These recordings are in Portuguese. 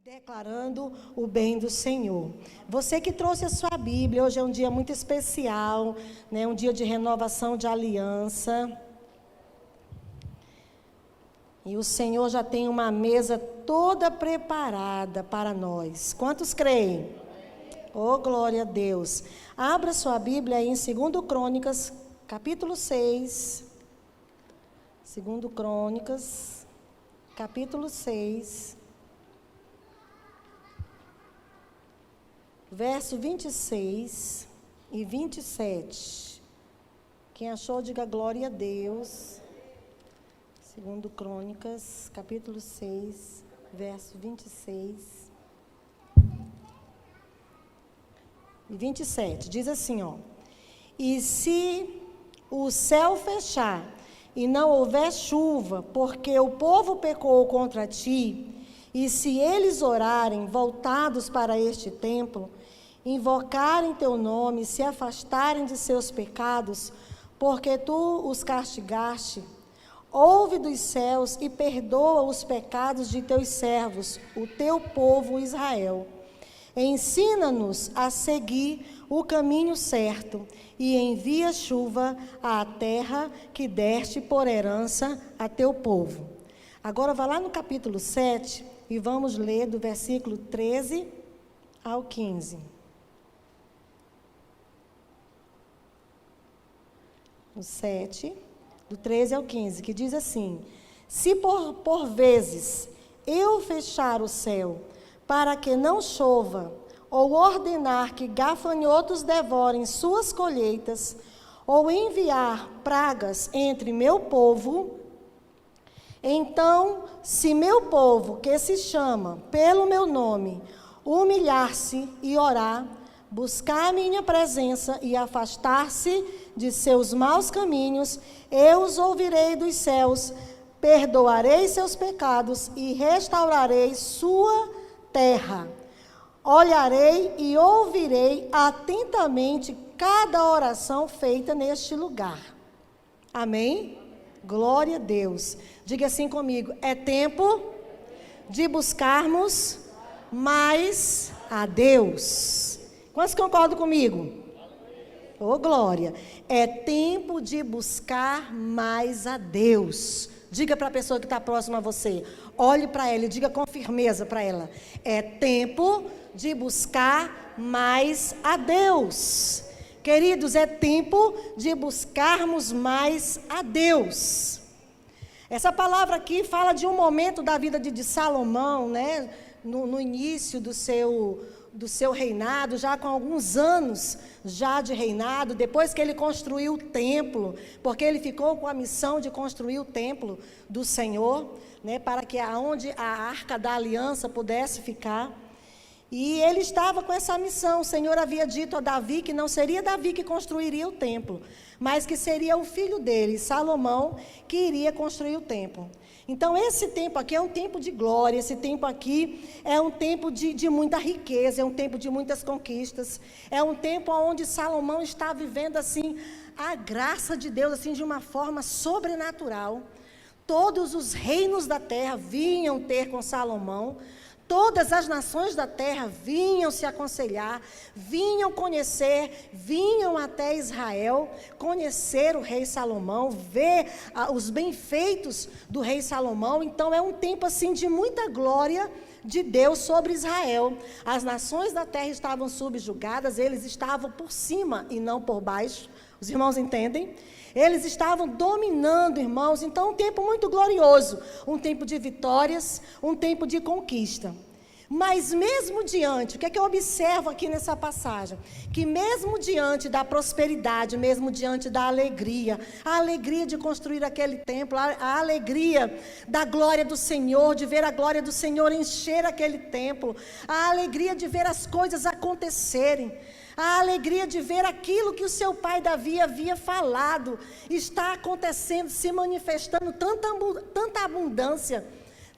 declarando o bem do Senhor. Você que trouxe a sua Bíblia, hoje é um dia muito especial, né? Um dia de renovação de aliança. E o Senhor já tem uma mesa toda preparada para nós. Quantos creem? Oh, glória a Deus. Abra sua Bíblia aí em 2 Crônicas, capítulo 6. 2 Crônicas, capítulo 6. Verso 26 e 27. Quem achou, diga glória a Deus. 2 Crônicas, capítulo 6, verso 26 e 27. Diz assim, ó: E se o céu fechar e não houver chuva, porque o povo pecou contra ti, e se eles orarem voltados para este templo, invocarem teu nome, se afastarem de seus pecados, porque tu os castigaste, ouve dos céus e perdoa os pecados de teus servos, o teu povo Israel. Ensina-nos a seguir o caminho certo e envia chuva à terra que deste por herança a teu povo. Agora vá lá no capítulo 7 e vamos ler do versículo 13 ao 15. O 7, do 13 ao 15, que diz assim: Se por vezes eu fechar o céu para que não chova, ou ordenar que gafanhotos devorem suas colheitas, ou enviar pragas entre meu povo, então, se meu povo, que se chama pelo meu nome, humilhar-se e orar, buscar a minha presença e afastar-se de seus maus caminhos, eu os ouvirei dos céus, perdoarei seus pecados e restaurarei sua terra. Olharei e ouvirei atentamente cada oração feita neste lugar. Amém? Glória a Deus. Diga assim comigo: é tempo de buscarmos mais a Deus. Quantos concordam comigo? Oh, glória. É tempo de buscar mais a Deus. Diga para a pessoa que está próxima a você. Olhe para ela e diga com firmeza para ela: é tempo de buscar mais a Deus. Queridos, é tempo de buscarmos mais a Deus. Essa palavra aqui fala de um momento da vida de Salomão, né? No início do seu reinado, já com alguns anos já de reinado, depois que ele construiu o templo, porque ele ficou com a missão de construir o templo do Senhor, né, para que aonde a arca da aliança pudesse ficar. E ele estava com essa missão. O Senhor havia dito a Davi que não seria Davi que construiria o templo, mas que seria o filho dele, Salomão, que iria construir o templo. Então, esse tempo aqui é um tempo de glória, esse tempo aqui é um tempo de muita riqueza, é um tempo de muitas conquistas, é um tempo onde Salomão está vivendo, assim, a graça de Deus, assim, de uma forma sobrenatural. Todos os reinos da terra vinham ter com Salomão, todas as nações da terra vinham se aconselhar, vinham conhecer, vinham até Israel, conhecer o rei Salomão, ver os benfeitos do rei Salomão. Então é um tempo assim de muita glória de Deus sobre Israel. As nações da terra estavam subjugadas, eles estavam por cima e não por baixo. Os irmãos entendem? Eles estavam dominando, irmãos. Então, um tempo muito glorioso, um tempo de vitórias, um tempo de conquista. Mas mesmo diante, o que é que eu observo aqui nessa passagem? Que mesmo diante da prosperidade, mesmo diante da alegria, a alegria de construir aquele templo, a alegria da glória do Senhor, de ver a glória do Senhor encher aquele templo, a alegria de ver as coisas acontecerem, a alegria de ver aquilo que o seu pai Davi havia falado, está acontecendo, se manifestando, tanta abundância,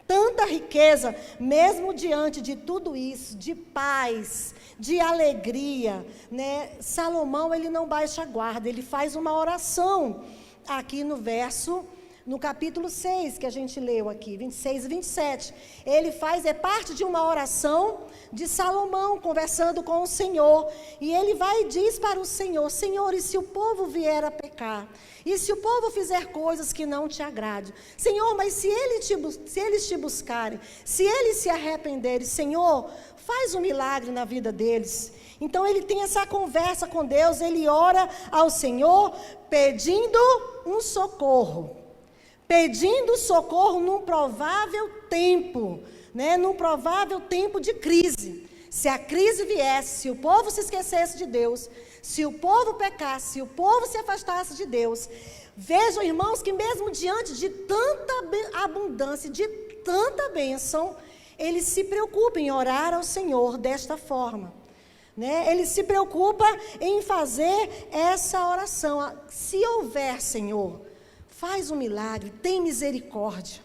tanta riqueza. Mesmo diante de tudo isso, de paz, de alegria, né? Salomão, ele não baixa a guarda, ele faz uma oração aqui no verso no capítulo 6, que a gente leu aqui, 26 e 27. Ele é parte de uma oração de Salomão, conversando com o Senhor. E ele vai e diz para o Senhor: Senhor, e se o povo vier a pecar? E se o povo fizer coisas que não te agradem? Senhor, mas se eles te buscarem, se eles se arrependerem, Senhor, faz um milagre na vida deles. Então ele tem essa conversa com Deus, ele ora ao Senhor pedindo um socorro. Pedindo socorro num provável tempo, né? Num provável tempo de crise. Se a crise viesse, se o povo se esquecesse de Deus, se o povo pecasse, se o povo se afastasse de Deus, vejam, irmãos, que mesmo diante de tanta abundância, de tanta bênção, ele se preocupa em orar ao Senhor desta forma, né? Ele se preocupa em fazer essa oração. Se houver, Senhor, faz um milagre, tem misericórdia.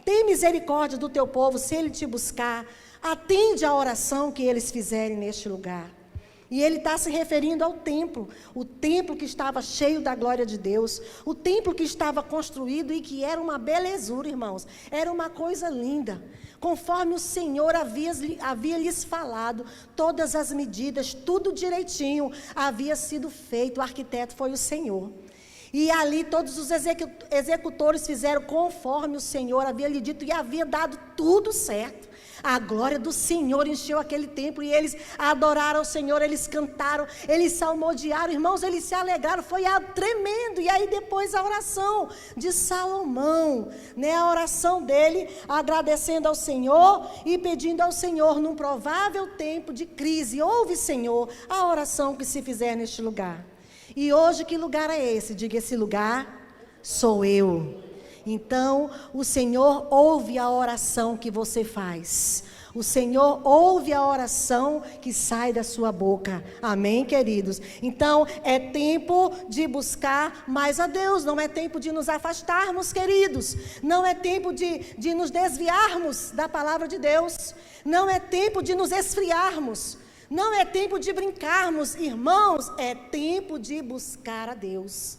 Tem misericórdia do teu povo, se ele te buscar. Atende a oração que eles fizerem neste lugar. E ele está se referindo ao templo. O templo que estava cheio da glória de Deus. O templo que estava construído e que era uma belezura, irmãos. Era uma coisa linda. Conforme o Senhor havia lhes falado, todas as medidas, tudo direitinho havia sido feito. O arquiteto foi o Senhor. E ali todos os executores fizeram conforme o Senhor havia lhe dito e havia dado tudo certo. A glória do Senhor encheu aquele templo e eles adoraram o Senhor, eles cantaram, eles salmodiaram, irmãos, eles se alegraram, foi algo tremendo. E aí depois a oração de Salomão, né, a oração dele agradecendo ao Senhor e pedindo ao Senhor num provável tempo de crise. Ouve, Senhor, a oração que se fizer neste lugar. E hoje que lugar é esse? Diga, esse lugar sou eu. Então, o Senhor ouve a oração que você faz. O Senhor ouve a oração que sai da sua boca. Amém, queridos? Então, é tempo de buscar mais a Deus. Não é tempo de nos afastarmos, queridos. Não é tempo de nos desviarmos da palavra de Deus. Não é tempo de nos esfriarmos. Não é tempo de brincarmos, irmãos, é tempo de buscar a Deus.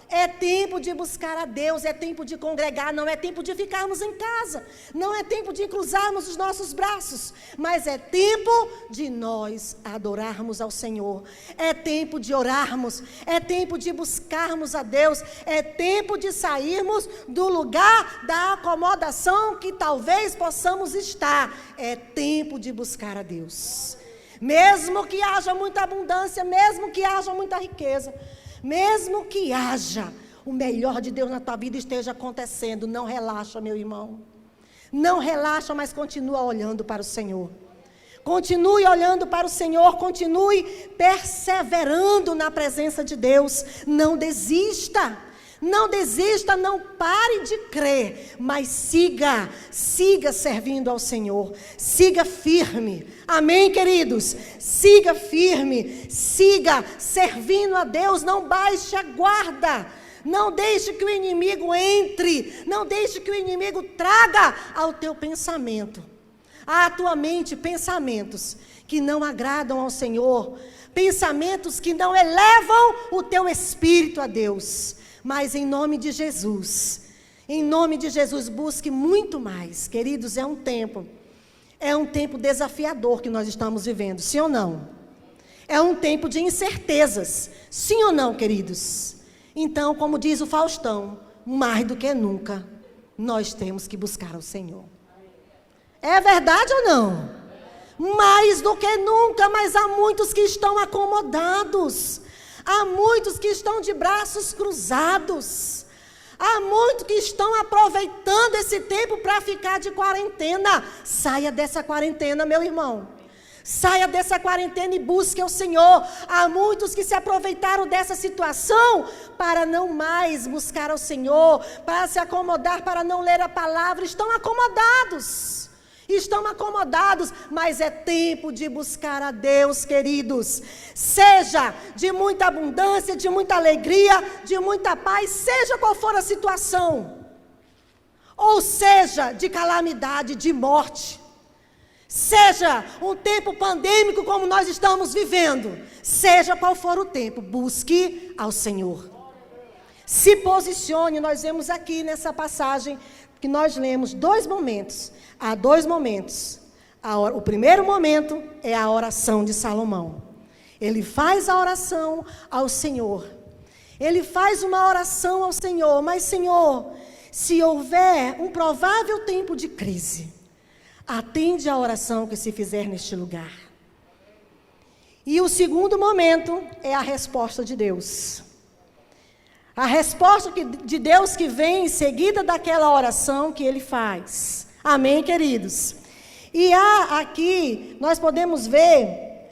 É tempo de buscar a Deus, é tempo de congregar, não é tempo de ficarmos em casa, não é tempo de cruzarmos os nossos braços, mas é tempo de nós adorarmos ao Senhor, é tempo de orarmos, é tempo de buscarmos a Deus, é tempo de sairmos do lugar da acomodação que talvez possamos estar, é tempo de buscar a Deus. Mesmo que haja muita abundância, mesmo que haja muita riqueza, mesmo que haja o melhor de Deus na tua vida esteja acontecendo, não relaxa, meu irmão. Não relaxa, mas continua olhando para o Senhor. Continue olhando para o Senhor, continue perseverando na presença de Deus. Não desista. Não desista, não pare de crer, mas siga servindo ao Senhor, siga firme, amém, queridos? Siga firme, siga servindo a Deus, não baixe a guarda, não deixe que o inimigo entre, não deixe que o inimigo traga ao teu pensamento, à tua mente, pensamentos que não agradam ao Senhor, pensamentos que não elevam o teu espírito a Deus. Mas em nome de Jesus, busque muito mais. Queridos, é um tempo desafiador que nós estamos vivendo, sim ou não? É um tempo de incertezas, sim ou não, queridos? Então, como diz o Faustão, mais do que nunca, nós temos que buscar o Senhor. É verdade ou não? Mais do que nunca, mas há muitos que estão acomodados. Há muitos que estão de braços cruzados. Há muitos que estão aproveitando esse tempo para ficar de quarentena. Saia dessa quarentena, meu irmão. Saia dessa quarentena e busque ao Senhor. Há muitos que se aproveitaram dessa situação para não mais buscar ao Senhor, para se acomodar, para não ler a palavra. Estão acomodados. Mas é tempo de buscar a Deus, queridos. Seja de muita abundância, de muita alegria, de muita paz, seja qual for a situação. Ou seja, de calamidade, de morte. Seja um tempo pandêmico como nós estamos vivendo. Seja qual for o tempo, busque ao Senhor. Se posicione. Nós vemos aqui nessa passagem que nós lemos 2 momentos. Há 2 momentos. O primeiro momento é a oração de Salomão. Ele faz a oração ao Senhor. Ele faz uma oração ao Senhor. Mas, Senhor, se houver um provável tempo de crise, atende a oração que se fizer neste lugar. E o segundo momento é a resposta de Deus. A resposta de Deus que vem em seguida daquela oração que ele faz. Amém, queridos? E aqui nós podemos ver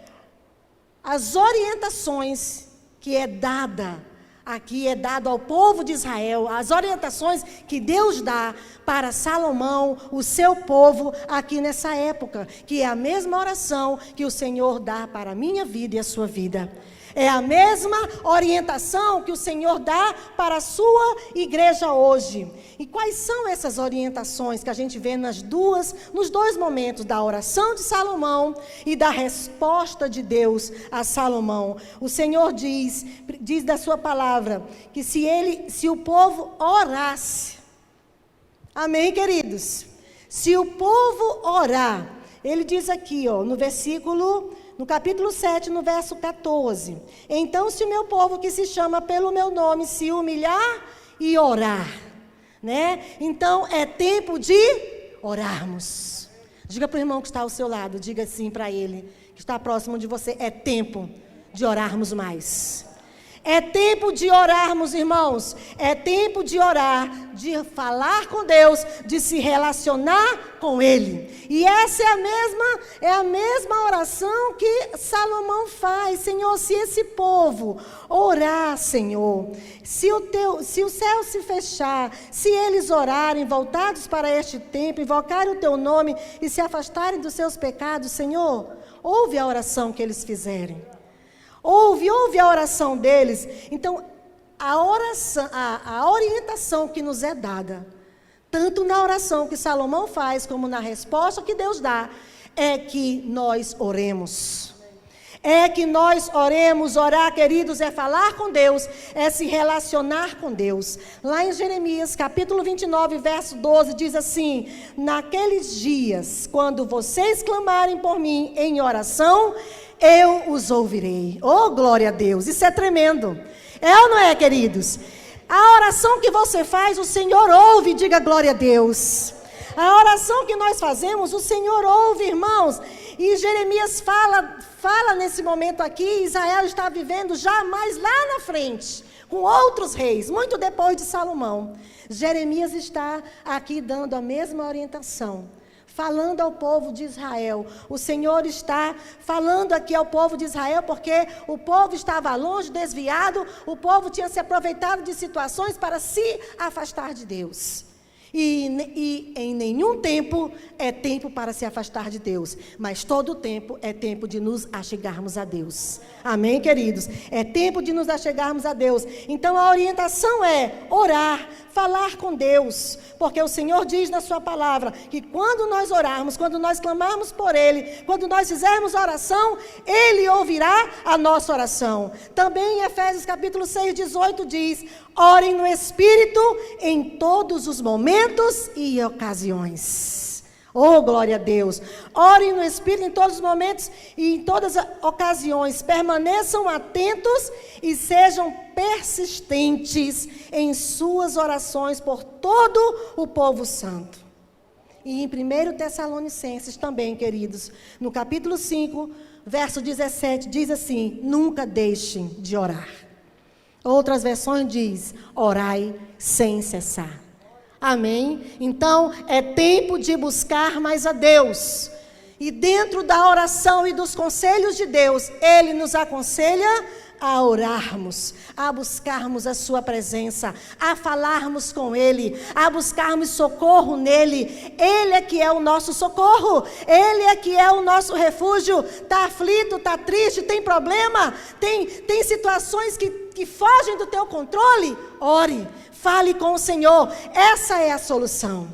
as orientações que é dado ao povo de Israel, as orientações que Deus dá para Salomão, o seu povo, aqui nessa época, que é a mesma oração que o Senhor dá para a minha vida e a sua vida. É a mesma orientação que o Senhor dá para a sua igreja hoje. E quais são essas orientações que a gente vê nos 2 momentos da oração de Salomão e da resposta de Deus a Salomão? O Senhor diz da sua palavra, que se o povo orasse, amém, queridos? Se o povo orar, ele diz aqui, no capítulo 7, no verso 14. Então, se o meu povo que se chama pelo meu nome se humilhar e orar, né? Então, é tempo de orarmos. Diga para o irmão que está ao seu lado, diga assim para ele, que está próximo de você, é tempo de orarmos mais. É tempo de orarmos, irmãos. É tempo de orar, de falar com Deus, de se relacionar com Ele. E essa é a mesma oração que Salomão faz. Senhor, se esse povo orar, Senhor, se o céu se fechar, se eles orarem, voltados para este tempo, invocarem o Teu nome e se afastarem dos seus pecados, Senhor, ouve a oração que eles fizerem. Ouve a oração deles. Então, a orientação que nos é dada, tanto na oração que Salomão faz, como na resposta que Deus dá, é que nós oremos. É que nós oremos. Orar, queridos, é falar com Deus, é se relacionar com Deus. Lá em Jeremias, capítulo 29, verso 12, diz assim: naqueles dias, quando vocês clamarem por mim em oração, eu os ouvirei. Oh, glória a Deus. Isso é tremendo. É ou não é, queridos? A oração que você faz, o Senhor ouve. Diga glória a Deus. A oração que nós fazemos, o Senhor ouve, irmãos. E Jeremias fala nesse momento aqui, Israel está vivendo já mais lá na frente, com outros reis, muito depois de Salomão. Jeremias está aqui dando a mesma orientação, falando ao povo de Israel. O Senhor está falando aqui ao povo de Israel, porque o povo estava longe, desviado, o povo tinha se aproveitado de situações para se afastar de Deus. E em nenhum tempo é tempo para se afastar de Deus, mas todo tempo é tempo de nos achegarmos a Deus. Amém, queridos? É tempo de nos achegarmos a Deus. Então a orientação é orar, falar com Deus, porque o Senhor diz na sua palavra que quando nós orarmos, quando nós clamarmos por Ele, quando nós fizermos oração, Ele ouvirá a nossa oração. Também em Efésios capítulo 6, 18 diz: orem no Espírito em todos os momentos e ocasiões. Oh, glória a Deus. Orem no Espírito em todos os momentos e em todas as ocasiões. Permaneçam atentos e sejam persistentes em suas orações por todo o povo santo. E em 1 Tessalonicenses também, queridos, no capítulo 5, verso 17, diz assim: nunca deixem de orar. Outras versões diz: orai sem cessar. Amém? Então, é tempo de buscar mais a Deus. E dentro da oração e dos conselhos de Deus, Ele nos aconselha a orarmos, a buscarmos a sua presença, a falarmos com Ele, a buscarmos socorro nele. Ele é que é o nosso socorro, Ele é que é o nosso refúgio. Está aflito, está triste, tem problema, tem situações que fogem do teu controle? Ore, fale com o Senhor. Essa é a solução.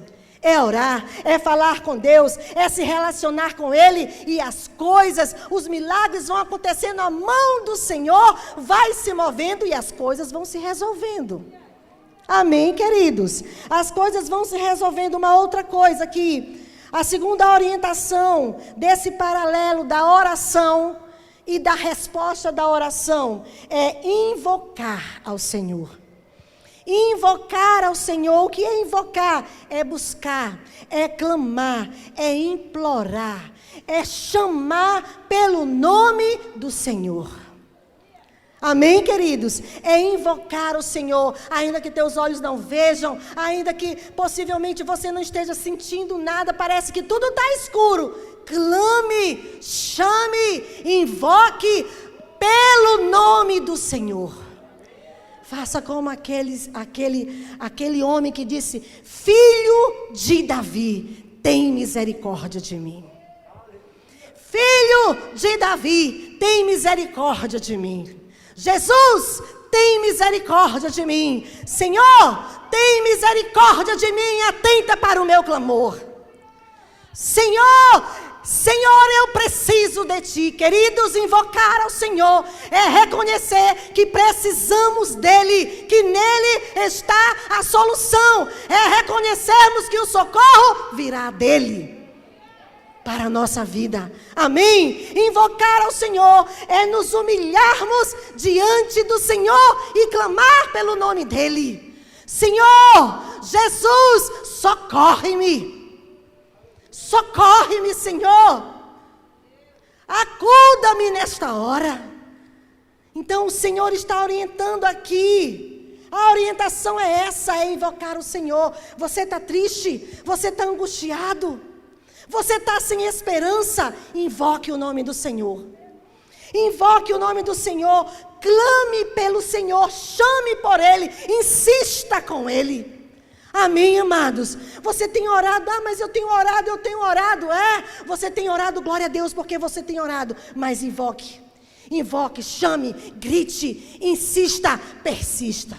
É orar, é falar com Deus, é se relacionar com Ele, e as coisas, os milagres vão acontecendo, a mão do Senhor vai se movendo e as coisas vão se resolvendo. Amém, queridos? As coisas vão se resolvendo. Uma outra coisa aqui, a segunda orientação desse paralelo da oração e da resposta da oração é invocar ao Senhor. Invocar ao Senhor. O que é invocar? É buscar, é clamar, é implorar, é chamar pelo nome do Senhor. Amém, queridos? É invocar o Senhor, ainda que teus olhos não vejam, ainda que possivelmente você não esteja sentindo nada, parece que tudo está escuro. Clame, chame, invoque pelo nome do Senhor. Faça como aquele homem que disse: Filho de Davi, tem misericórdia de mim. Filho de Davi, tem misericórdia de mim. Jesus, tem misericórdia de mim. Senhor, tem misericórdia de mim e atenta para o meu clamor. Senhor, eu preciso de Ti. Queridos, invocar ao Senhor é reconhecer que precisamos dEle, que nele está a solução. É reconhecermos que o socorro virá dEle para a nossa vida. Amém? Invocar ao Senhor é nos humilharmos diante do Senhor e clamar pelo nome dEle. Senhor, Jesus, socorre-me. Socorre-me, Senhor. Acuda-me nesta hora. Então o Senhor está orientando aqui. A orientação é essa, é invocar o Senhor. Você está triste? Você está angustiado? Você está sem esperança? Invoque o nome do Senhor. Invoque o nome do Senhor. Clame pelo Senhor. Chame por Ele. Insista com Ele. Amém, amados? Você tem orado? Mas eu tenho orado. Você tem orado, glória a Deus, porque você tem orado. Mas invoque, chame, grite, insista, persista.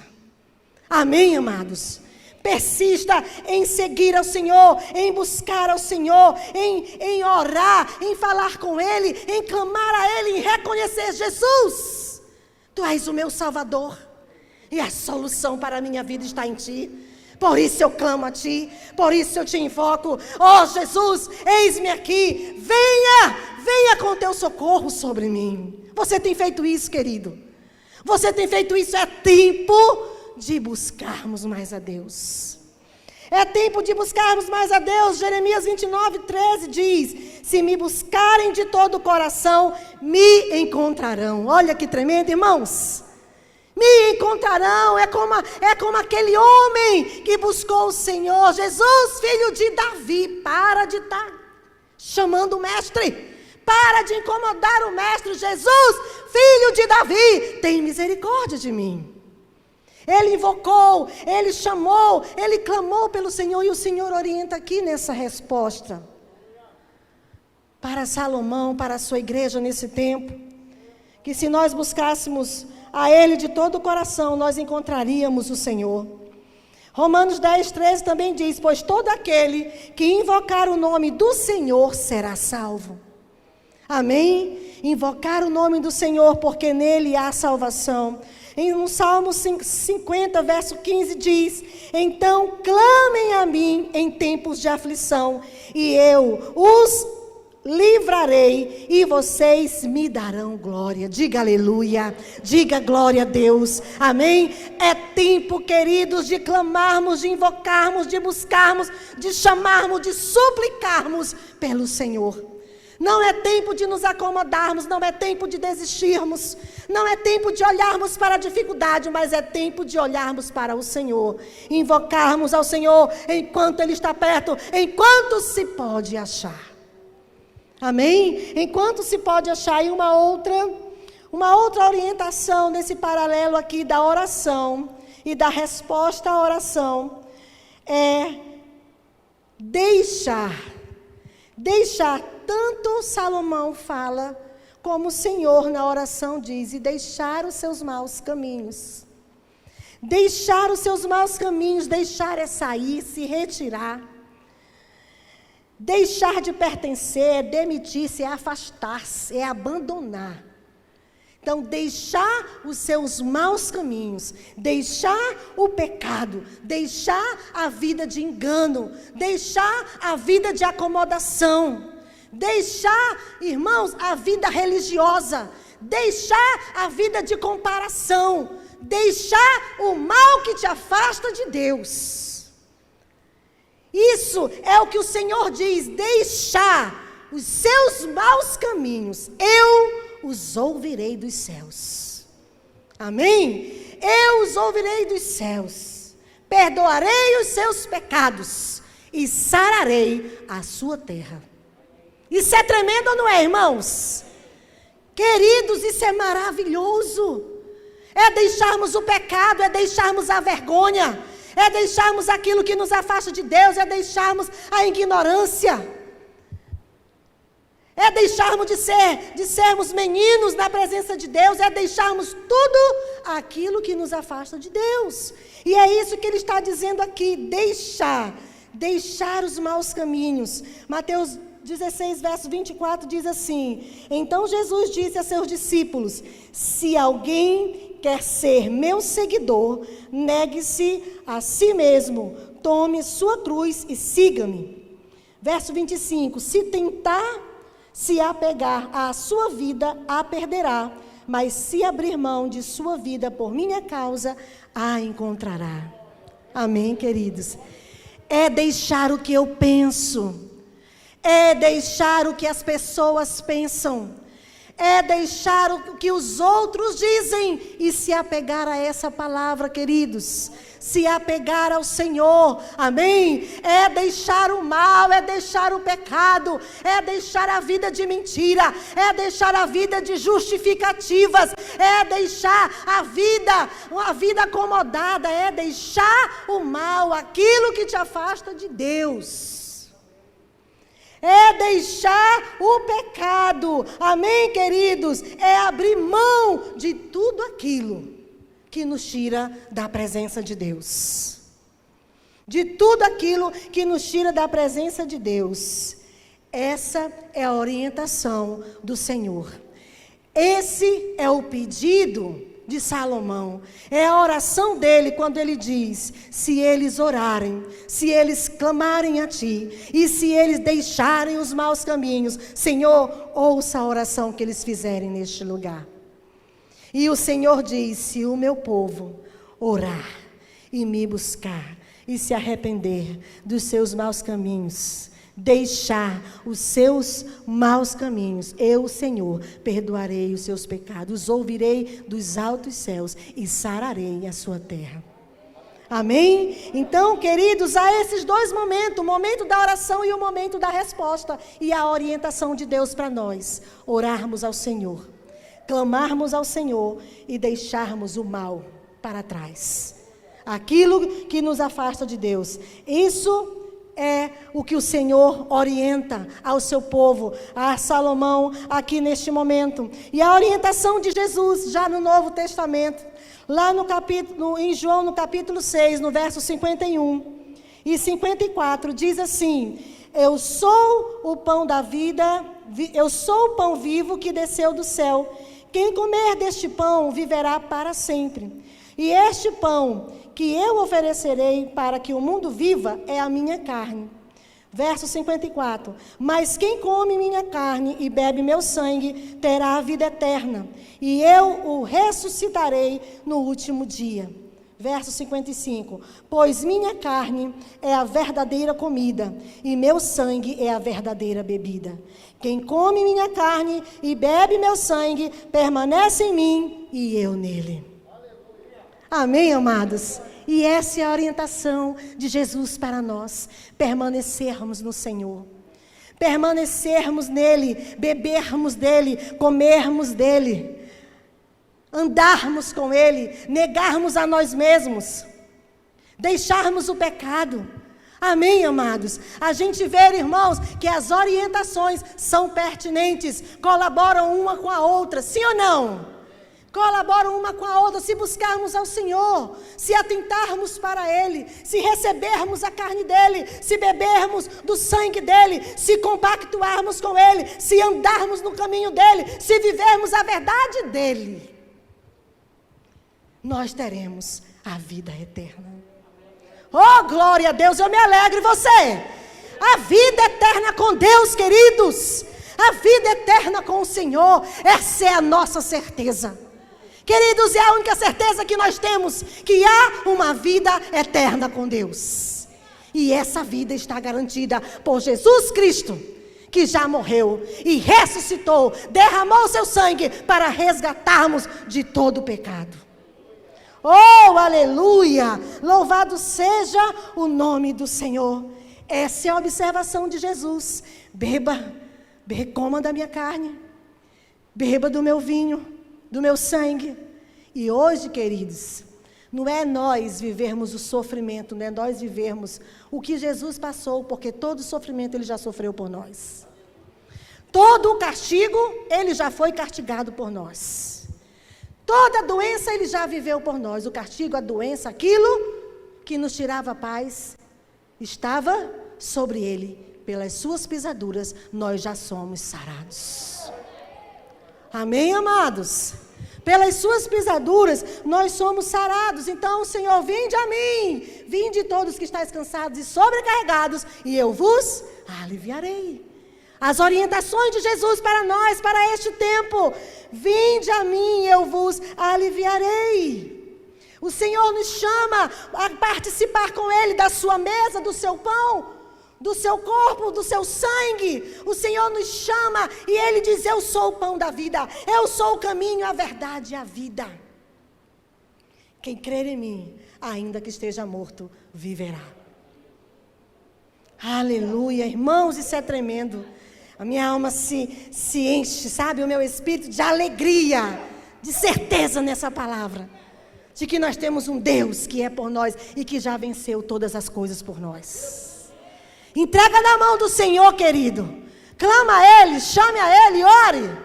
Amém, amados? Persista em seguir ao Senhor, em buscar ao Senhor, em orar, em falar com Ele, em clamar a Ele, em reconhecer: Jesus, Tu és o meu Salvador, e a solução para a minha vida está em Ti. Por isso eu clamo a Ti, por isso eu Te invoco. Oh Jesus, eis-me aqui, venha com Teu socorro sobre mim. Você tem feito isso, querido? Você tem feito isso? É tempo de buscarmos mais a Deus. É tempo de buscarmos mais a Deus. Jeremias 29:13 diz: se me buscarem de todo o coração, me encontrarão. Olha que tremendo, irmãos. Me encontrarão. É como aquele homem que buscou o Senhor. Jesus, filho de Davi. Para de estar chamando o mestre. Para de incomodar o mestre. Jesus, filho de Davi, tem misericórdia de mim. Ele invocou, ele chamou, ele clamou pelo Senhor. E o Senhor orienta aqui nessa resposta para Salomão, para a sua igreja nesse tempo, que se nós buscássemos a Ele de todo o coração, nós encontraríamos o Senhor. Romanos 10:13 também diz: pois todo aquele que invocar o nome do Senhor será salvo. Amém? Invocar o nome do Senhor, porque nele há salvação. No Salmo 50, verso 15 diz: então clamem a mim em tempos de aflição, e eu os livrarei, e vocês me darão glória. Diga aleluia, diga glória a Deus. Amém? É tempo, queridos, de clamarmos, de invocarmos, de buscarmos, de chamarmos, de suplicarmos pelo Senhor. Não é tempo de nos acomodarmos, não é tempo de desistirmos, não é tempo de olharmos para a dificuldade, mas é tempo de olharmos para o Senhor, invocarmos ao Senhor enquanto Ele está perto, enquanto se pode achar. Amém? Enquanto se pode achar. E uma outra orientação nesse paralelo aqui da oração e da resposta à oração é deixar, tanto Salomão fala, como o Senhor na oração diz, e deixar os seus maus caminhos. Deixar os seus maus caminhos, deixar é sair, se retirar. Deixar de pertencer, é demitir-se, é afastar-se, é abandonar. Então, deixar os seus maus caminhos, deixar o pecado, deixar a vida de engano, deixar a vida de acomodação, deixar, irmãos, a vida religiosa, deixar a vida de comparação, deixar o mal que te afasta de Deus. Isso é o que o Senhor diz, deixar os seus maus caminhos, eu os ouvirei dos céus. Amém? Eu os ouvirei dos céus, perdoarei os seus pecados e sararei a sua terra. Isso é tremendo ou não é, irmãos? Queridos, isso é maravilhoso. É deixarmos o pecado, é deixarmos a vergonha, é deixarmos aquilo que nos afasta de Deus, é deixarmos a ignorância. É deixarmos de sermos meninos na presença de Deus, é deixarmos tudo aquilo que nos afasta de Deus. E é isso que ele está dizendo aqui, deixar os maus caminhos. Mateus 16, verso 24 diz assim: então Jesus disse a seus discípulos, se alguém quer ser meu seguidor, negue-se a si mesmo, tome sua cruz e siga-me. Verso 25, se tentar se apegar à sua vida, a perderá, mas se abrir mão de sua vida por minha causa, a encontrará. Amém, queridos? É deixar o que eu penso, é deixar o que as pessoas pensam, é deixar o que os outros dizem e se apegar a essa palavra, queridos. Se apegar ao Senhor, amém? É deixar o mal, é deixar o pecado, é deixar a vida de mentira, é deixar a vida de justificativas, é deixar a vida acomodada, é deixar o mal, aquilo que te afasta de Deus. É deixar o pecado, amém, queridos? É abrir mão de tudo aquilo que nos tira da presença de Deus. De tudo aquilo que nos tira da presença de Deus. Essa é a orientação do Senhor. Esse é o pedido de Salomão. É a oração dele quando ele diz, se eles orarem, se eles clamarem a ti, e se eles deixarem os maus caminhos, Senhor, ouça a oração que eles fizerem neste lugar. E o Senhor diz, se o meu povo orar e me buscar e se arrepender dos seus maus caminhos, deixar os seus maus caminhos, eu, Senhor, perdoarei os seus pecados, ouvirei dos altos céus e sararei a sua terra. Amém? Então, queridos, há esses dois momentos, o momento da oração e o momento da resposta, e a orientação de Deus para nós, orarmos ao Senhor, clamarmos ao Senhor e deixarmos o mal para trás. Aquilo que nos afasta de Deus. Isso é o que o Senhor orienta ao seu povo, a Salomão, aqui neste momento. E a orientação de Jesus, já no Novo Testamento, lá no capítulo, em João, no capítulo 6, no verso 51 e 54, diz assim: eu sou o pão da vida, eu sou o pão vivo que desceu do céu. Quem comer deste pão viverá para sempre. E este pão que eu oferecerei para que o mundo viva é a minha carne. Verso 54. Mas quem come minha carne e bebe meu sangue terá a vida eterna, e eu o ressuscitarei no último dia. Verso 55. Pois minha carne é a verdadeira comida, e meu sangue é a verdadeira bebida. Quem come minha carne e bebe meu sangue, permanece em mim e eu nele. Amém, amados? E essa é a orientação de Jesus para nós, permanecermos no Senhor. Permanecermos nele, bebermos dele, comermos dele, andarmos com ele, negarmos a nós mesmos, deixarmos o pecado. Amém, amados? A gente vê, irmãos, que as orientações são pertinentes, colaboram uma com a outra, sim ou não? colaboram uma com a outra. Se buscarmos ao Senhor, se atentarmos para Ele, se recebermos a carne dEle, se bebermos do sangue dEle, se compactuarmos com Ele, se andarmos no caminho dEle, se vivermos a verdade dEle, nós teremos a vida eterna. Oh, glória a Deus, eu me alegro em você. A vida eterna com Deus, queridos. A vida eterna com o Senhor. Essa é a nossa certeza. Queridos, é a única certeza que nós temos, que há uma vida eterna com Deus. E essa vida está garantida por Jesus Cristo, que já morreu e ressuscitou, derramou seu sangue para resgatarmos de todo o pecado. Oh, aleluia! Louvado seja o nome do Senhor. Essa é a observação de Jesus. Coma da minha carne, beba do meu vinho, do meu sangue. E hoje, queridos, não é nós vivermos o sofrimento, não é nós vivermos o que Jesus passou, porque todo o sofrimento Ele já sofreu por nós. Todo o castigo, Ele já foi castigado por nós. Toda a doença Ele já viveu por nós. O castigo, a doença, aquilo que nos tirava a paz, estava sobre Ele. Pelas suas pisaduras, nós já somos sarados. Amém, amados? Pelas suas pisaduras, nós somos sarados. Então, Senhor, vinde a mim. Vinde todos que estáis cansados e sobrecarregados, e eu vos aliviarei. As orientações de Jesus para nós, para este tempo. Vinde a mim, eu vos aliviarei. O Senhor nos chama a participar com Ele da sua mesa, do seu pão, do seu corpo, do seu sangue. O Senhor nos chama e Ele diz: eu sou o pão da vida, eu sou o caminho, a verdade e a vida. Quem crer em mim, ainda que esteja morto, viverá. Aleluia, irmãos, isso é tremendo. A minha alma se enche, sabe, o meu espírito de alegria, de certeza nessa palavra, de que nós temos um Deus que é por nós e que já venceu todas as coisas por nós. Entrega na mão do Senhor, querido. Clama a Ele, chame a Ele, ore.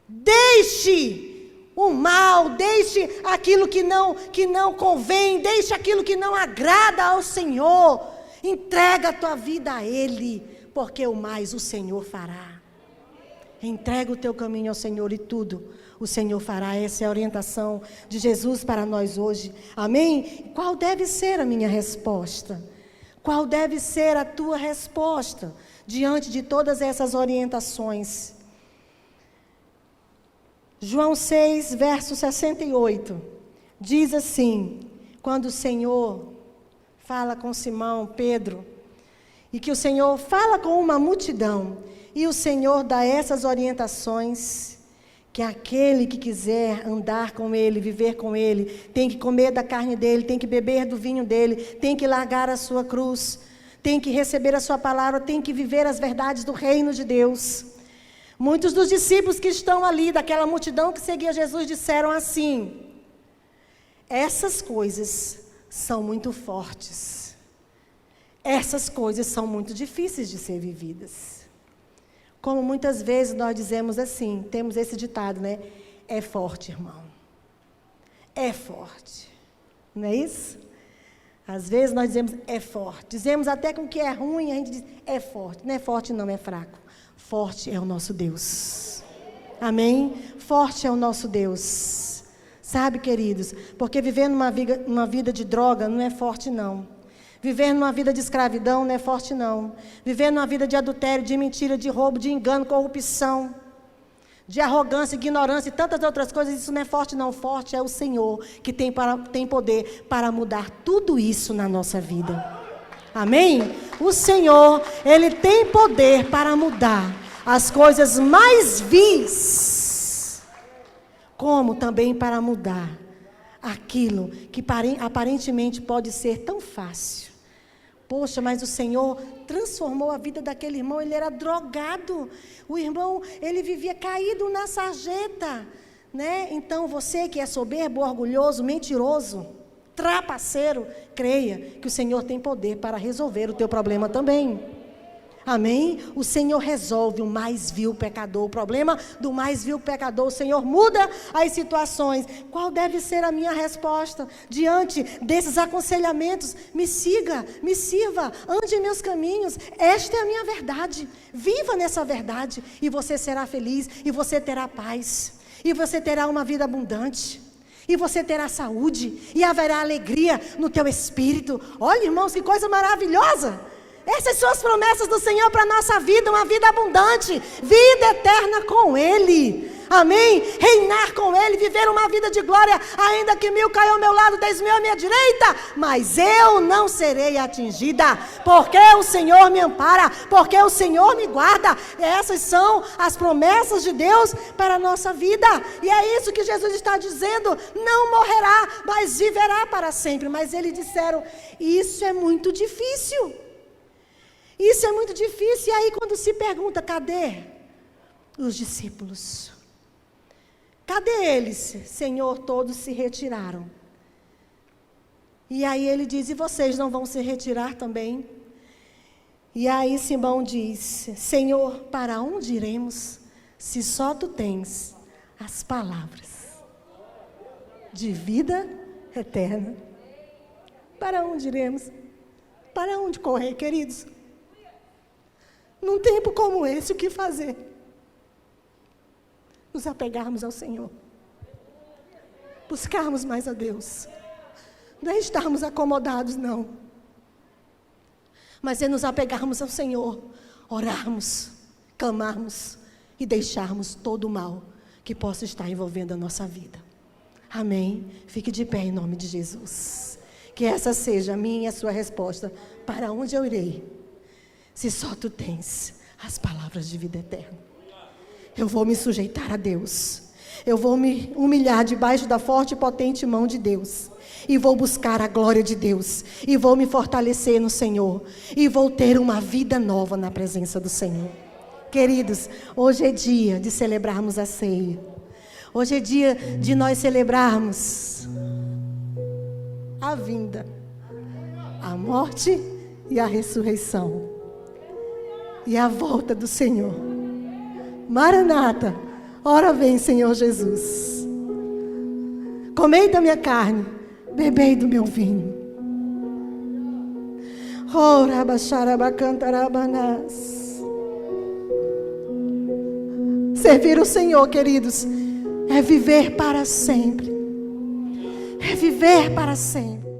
Deixe o mal, deixe aquilo que não convém, deixe aquilo que não agrada ao Senhor. Entrega a tua vida a Ele, porque o mais o Senhor fará. Entrega o teu caminho ao Senhor e tudo o Senhor fará. Essa é a orientação de Jesus para nós hoje. Amém? Qual deve ser a minha resposta? Qual deve ser a tua resposta diante de todas essas orientações? João 6, verso 68, diz assim, quando o Senhor fala com Simão, Pedro, e que o Senhor fala com uma multidão, e o Senhor dá essas orientações, que aquele que quiser andar com Ele, viver com Ele, tem que comer da carne dEle, tem que beber do vinho dEle, tem que largar a sua cruz, tem que receber a sua palavra, tem que viver as verdades do reino de Deus. Muitos dos discípulos que estão ali, daquela multidão que seguia Jesus, disseram assim: essas coisas são muito fortes, essas coisas são muito difíceis de ser vividas. Como muitas vezes nós dizemos assim, temos esse ditado, né? É forte, irmão. É forte. Não é isso? Às vezes nós dizemos, é forte. Dizemos até com o que é ruim, a gente diz, é forte. Não é forte não, é fraco. Forte é o nosso Deus. Amém? Forte é o nosso Deus. Sabe, queridos? Porque viver numa vida de droga não é forte não. Viver numa vida de escravidão não é forte não. Viver numa vida de adultério, de mentira, de roubo, de engano, corrupção, de arrogância, ignorância e tantas outras coisas, isso não é forte não. Forte é o Senhor que tem poder para mudar tudo isso na nossa vida. Amém? O Senhor, Ele tem poder para mudar as coisas mais vis, como também para mudar aquilo que aparentemente pode ser tão fácil. Poxa, mas o Senhor transformou a vida daquele irmão, ele era drogado. O irmão, ele vivia caído na sarjeta, né? Então, você que é soberbo, orgulhoso, mentiroso, trapaceiro, creia que o Senhor tem poder para resolver o teu problema também. Amém? O Senhor resolve o mais vil pecador. O problema do mais vil pecador, o Senhor muda as situações. Qual deve ser a minha resposta diante desses aconselhamentos? Me siga, me sirva, ande em meus caminhos. Esta é a minha verdade. Viva nessa verdade e você será feliz, e você terá paz, e você terá uma vida abundante, e você terá saúde, e haverá alegria no teu espírito. Olha, irmãos, que coisa maravilhosa! Essas são as promessas do Senhor para a nossa vida, uma vida abundante, vida eterna com Ele, amém? Reinar com Ele, viver uma vida de glória, ainda que 1000 caiam ao meu lado, 10.000 à minha direita, mas eu não serei atingida, porque o Senhor me ampara, porque o Senhor me guarda. Essas são as promessas de Deus para a nossa vida, e é isso que Jesus está dizendo: não morrerá, mas viverá para sempre. Mas eles disseram: isso é muito difícil. Isso é muito difícil. E aí quando se pergunta, cadê os discípulos? Cadê eles? Senhor, todos se retiraram. E aí ele diz: e vocês não vão se retirar também? E aí Simão diz: Senhor, para onde iremos, se só tu tens as palavras de vida eterna? Para onde iremos? Para onde correr, queridos? Num tempo como esse, o que fazer? Nos apegarmos ao Senhor. Buscarmos mais a Deus. Não é estarmos acomodados, não. Mas é nos apegarmos ao Senhor, orarmos, clamarmos e deixarmos todo o mal que possa estar envolvendo a nossa vida. Amém? Fique de pé em nome de Jesus. Que essa seja a minha e a sua resposta. Para onde eu irei? Se só tu tens as palavras de vida eterna. Eu vou me sujeitar a Deus. Eu vou me humilhar debaixo da forte e potente mão de Deus. E vou buscar a glória de Deus. E vou me fortalecer no Senhor. E vou ter uma vida nova na presença do Senhor. Queridos, hoje é dia de celebrarmos a ceia. Hoje é dia de nós celebrarmos a vinda, a morte e a ressurreição. E a volta do Senhor. Maranata, ora vem, Senhor Jesus. Comei da minha carne, bebei do meu vinho. Ora baixarabacantarabanass. Servir o Senhor, queridos, é viver para sempre. É viver para sempre.